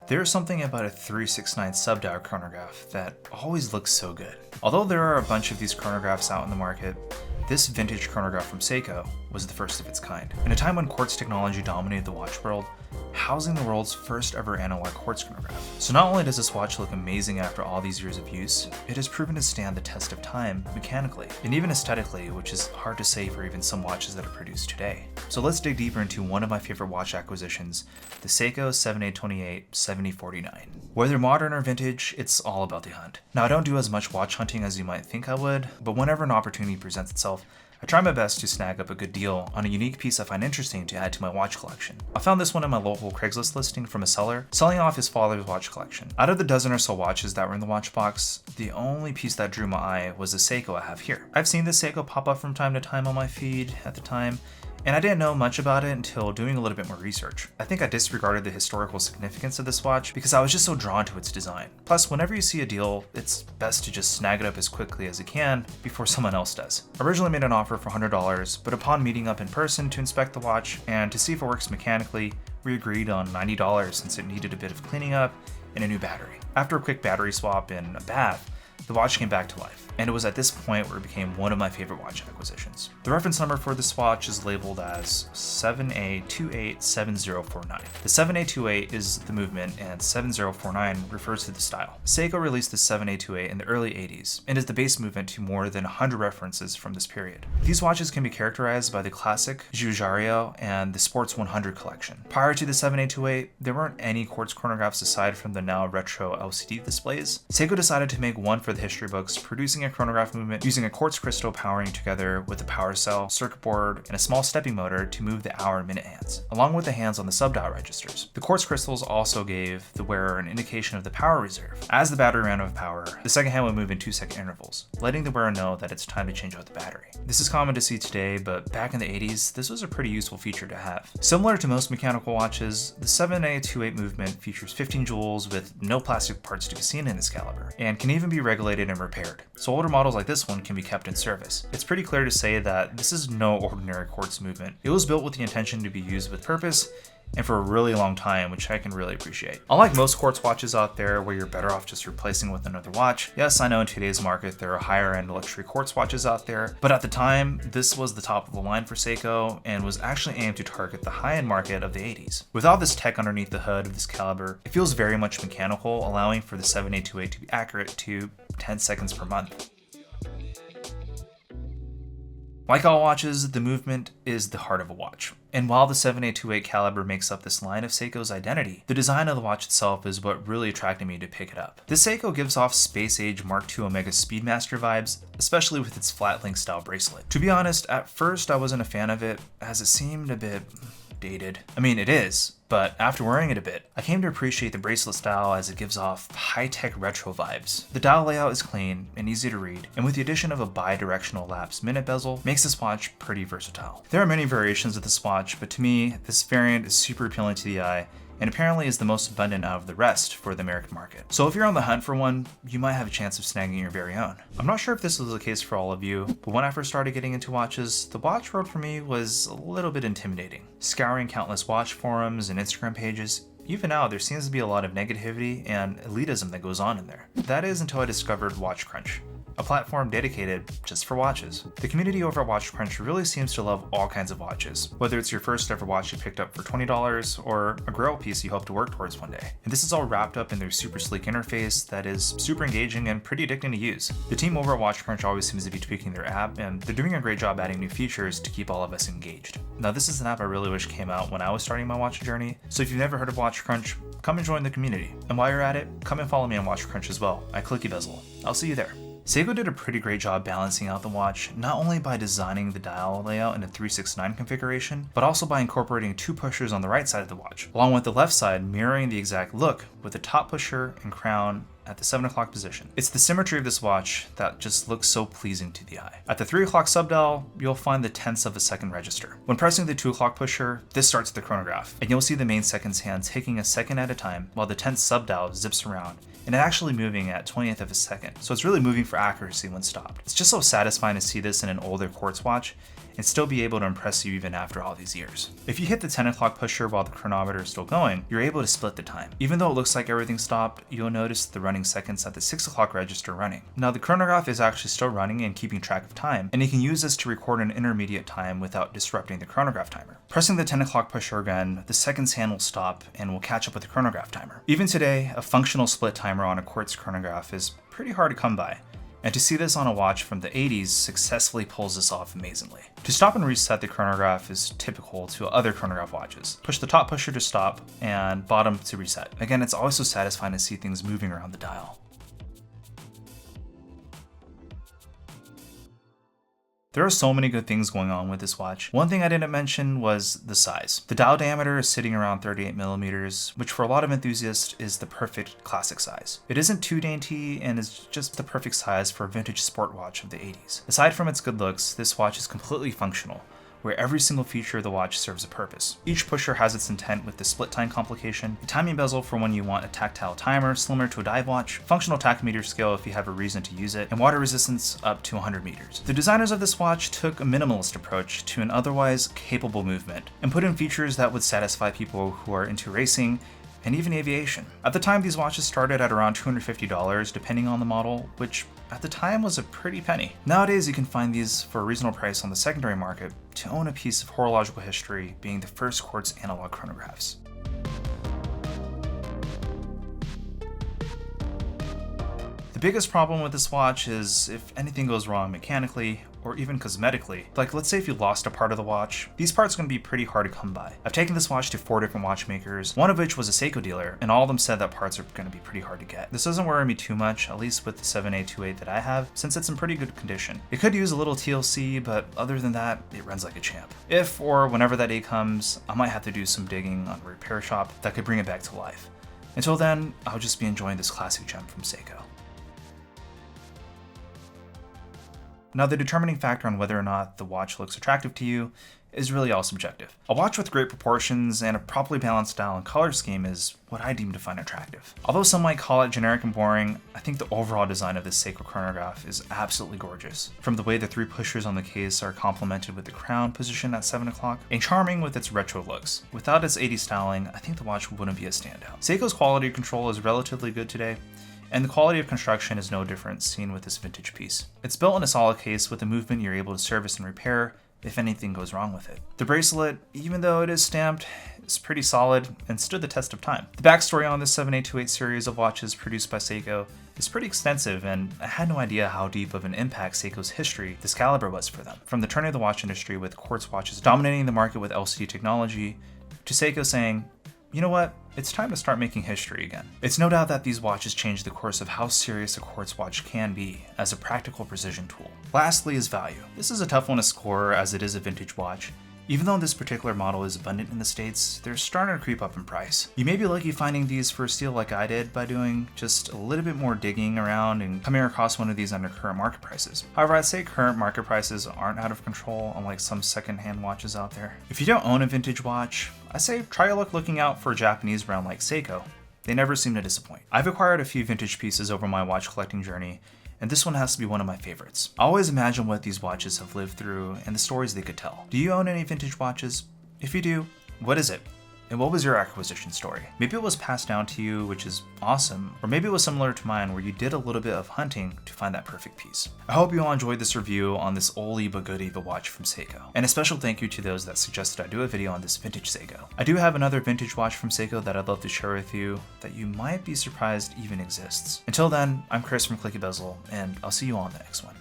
There's something about a 369 sub-dial chronograph that always looks so good. Although there are a bunch of these chronographs out in the market, this vintage chronograph from Seiko was the first of its kind. In a time when quartz technology dominated the watch world, housing the world's first ever analog quartz chronograph. So not only does this watch look amazing after all these years of use, it has proven to stand the test of time mechanically, and even aesthetically, which is hard to say for even some watches that are produced today. So let's dig deeper into one of my favorite watch acquisitions, the Seiko 7828 7049. Whether modern or vintage, it's all about the hunt. Now I don't do as much watch hunting as you might think I would, but whenever an opportunity presents itself, I try my best to snag up a good deal on a unique piece I find interesting to add to my watch collection. I found this one in my local Craigslist listing from a seller selling off his father's watch collection. Out of the dozen or so watches that were in the watch box, the only piece that drew my eye was the Seiko I have here. I've seen this Seiko pop up from time to time on my feed at the time, and I didn't know much about it until doing a little bit more research. I think I disregarded the historical significance of this watch because I was just so drawn to its design. Plus, whenever you see a deal, it's best to just snag it up as quickly as you can before someone else does. I originally made an offer for $100, but upon meeting up in person to inspect the watch and to see if it works mechanically, we agreed on $90 since it needed a bit of cleaning up and a new battery. After a quick battery swap and a bath, the watch came back to life, and it was at this point where it became one of my favorite watch acquisitions. The reference number for this watch is labeled as 7A287049. The 7A28 is the movement, and 7049 refers to the style. Seiko released the 7A28 in the early 80s, and is the base movement to more than 100 references from this period. These watches can be characterized by the classic Giugiaro and the Sports 100 collection. Prior to the 7A28, there weren't any quartz chronographs aside from the now retro LCD displays. Seiko decided to make one for the history books, producing a chronograph movement using a quartz crystal powering together with a power cell, circuit board, and a small stepping motor to move the hour and minute hands, along with the hands on the sub-dial registers. The quartz crystals also gave the wearer an indication of the power reserve. As the battery ran out of power, the second hand would move in 2-second intervals, letting the wearer know that it's time to change out the battery. This is common to see today, but back in the 80s, this was a pretty useful feature to have. Similar to most mechanical watches, the 7A28 movement features 15 joules with no plastic parts to be seen in this caliber, and can even be regulated and repaired, so older models like this one can be kept in service. It's pretty clear to say that this is no ordinary quartz movement. It was built with the intention to be used with purpose and for a really long time, which I can really appreciate. Unlike most quartz watches out there where you're better off just replacing with another watch, yes, I know in today's market there are higher end luxury quartz watches out there, but at the time, this was the top of the line for Seiko and was actually aimed to target the high-end market of the 80s. With all this tech underneath the hood of this caliber, it feels very much mechanical, allowing for the 7828 to be accurate to 10 seconds per month. Like all watches, the movement is the heart of a watch. And while the 7828 caliber makes up this line of Seiko's identity, the design of the watch itself is what really attracted me to pick it up. This Seiko gives off space age Mark II Omega Speedmaster vibes, especially with its flat link style bracelet. To be honest, at first I wasn't a fan of it, as it seemed a bit dated. I mean, it is, but after wearing it a bit, I came to appreciate the bracelet style as it gives off high-tech retro vibes. The dial layout is clean and easy to read, and with the addition of a bi-directional lapse minute bezel, makes this watch pretty versatile. There are many variations of this watch, but to me, this variant is super appealing to the eye, and apparently is the most abundant out of the rest for the American market. So if you're on the hunt for one, you might have a chance of snagging your very own. I'm not sure if this was the case for all of you, but when I first started getting into watches, the watch world for me was a little bit intimidating. Scouring countless watch forums and Instagram pages, even now there seems to be a lot of negativity and elitism that goes on in there. That is until I discovered WatchCrunch, a platform dedicated just for watches. The community over at WatchCrunch really seems to love all kinds of watches, whether it's your first ever watch you picked up for $20 or a grail piece you hope to work towards one day. And this is all wrapped up in their super sleek interface that is super engaging and pretty addicting to use. The team over at WatchCrunch always seems to be tweaking their app, and they're doing a great job adding new features to keep all of us engaged. Now this is an app I really wish came out when I was starting my watch journey, so if you've never heard of WatchCrunch, come and join the community. And while you're at it, come and follow me on WatchCrunch as well, at Clicky Bezel. I'll see you there. Seiko did a pretty great job balancing out the watch, not only by designing the dial layout in a 369 configuration, but also by incorporating two pushers on the right side of the watch, along with the left side mirroring the exact look with the top pusher and crown at the 7 o'clock position. It's the symmetry of this watch that just looks so pleasing to the eye. At the 3 o'clock subdial, you'll find the tenths of a second register. When pressing the 2 o'clock pusher, this starts the chronograph, and you'll see the main seconds hand taking a second at a time, while the 10th subdial zips around, and actually moving at 20th of a second, so it's really moving for accuracy when stopped. It's just so satisfying to see this in an older quartz watch, and still be able to impress you even after all these years. If you hit the 10 o'clock pusher while the chronometer is still going, you're able to split the time. Even though it looks like everything stopped, you'll notice the running seconds at the 6 o'clock register running. Now the chronograph is actually still running and keeping track of time, and you can use this to record an intermediate time without disrupting the chronograph timer. Pressing the 10 o'clock pusher again, the seconds hand will stop and will catch up with the chronograph timer. Even today, a functional split timer on a Quartz chronograph is pretty hard to come by. And to see this on a watch from the 80s successfully pulls this off amazingly. To stop and reset the chronograph is typical to other chronograph watches. Push the top pusher to stop and bottom to reset. Again, it's always so satisfying to see things moving around the dial. There are so many good things going on with this watch. One thing I didn't mention was the size. The dial diameter is sitting around 38mm, which for a lot of enthusiasts is the perfect classic size. It isn't too dainty and is just the perfect size for a vintage sport watch of the 80s. Aside from its good looks, this watch is completely functional, where every single feature of the watch serves a purpose. Each pusher has its intent with the split time complication, a timing bezel for when you want a tactile timer similar to a dive watch, functional tachymeter scale if you have a reason to use it, and water resistance up to 100 meters. The designers of this watch took a minimalist approach to an otherwise capable movement, and put in features that would satisfy people who are into racing and even aviation. At the time, these watches started at around $250 depending on the model, which at the time was a pretty penny. Nowadays, you can find these for a reasonable price on the secondary market to own a piece of horological history, being the first Quartz analog chronographs. The biggest problem with this watch is if anything goes wrong mechanically or even cosmetically. Like, let's say if you lost a part of the watch, these parts are going to be pretty hard to come by. I've taken this watch to 4 different watchmakers, one of which was a Seiko dealer, and all of them said that parts are going to be pretty hard to get. This doesn't worry me too much, at least with the 7828 that I have, since it's in pretty good condition. It could use a little TLC, but other than that, it runs like a champ. If or whenever that day comes, I might have to do some digging on a repair shop that could bring it back to life. Until then, I'll just be enjoying this classic gem from Seiko. Now, the determining factor on whether or not the watch looks attractive to you is really all subjective. A watch with great proportions and a properly balanced style and color scheme is what I deem to find attractive. Although some might call it generic and boring, I think the overall design of this Seiko chronograph is absolutely gorgeous. From the way the 3 pushers on the case are complemented with the crown position at 7 o'clock, and charming with its retro looks. Without its 80s styling, I think the watch wouldn't be a standout. Seiko's quality control is relatively good today, and the quality of construction is no different seen with this vintage piece. It's built in a solid case with a movement you're able to service and repair if anything goes wrong with it. The bracelet, even though it is stamped, is pretty solid and stood the test of time. The backstory on this 7828 series of watches produced by Seiko is pretty extensive, and I had no idea how deep of an impact Seiko's history this caliber was for them. From the turn of the watch industry with Quartz watches dominating the market with LCD technology, to Seiko saying, you know what? It's time to start making history again. It's no doubt that these watches changed the course of how serious a Quartz watch can be as a practical precision tool. Lastly is value. This is a tough one to score as it is a vintage watch. Even though this particular model is abundant in the States, they're starting to creep up in price. You may be lucky finding these for a steal like I did by doing just a little bit more digging around and coming across one of these under current market prices. However, I'd say current market prices aren't out of control, unlike some secondhand watches out there. If you don't own a vintage watch, I say try your luck looking out for a Japanese brand like Seiko. They never seem to disappoint. I've acquired a few vintage pieces over my watch collecting journey, and this one has to be one of my favorites. I always imagine what these watches have lived through and the stories they could tell. Do you own any vintage watches? If you do, what is it? And what was your acquisition story? Maybe it was passed down to you, which is awesome, or maybe it was similar to mine where you did a little bit of hunting to find that perfect piece. I hope you all enjoyed this review on this oldie but goodie of a watch from Seiko. And a special thank you to those that suggested I do a video on this vintage Seiko. I do have another vintage watch from Seiko that I'd love to share with you that you might be surprised even exists. Until then, I'm Chris from Clicky Bezel, and I'll see you all in the next one.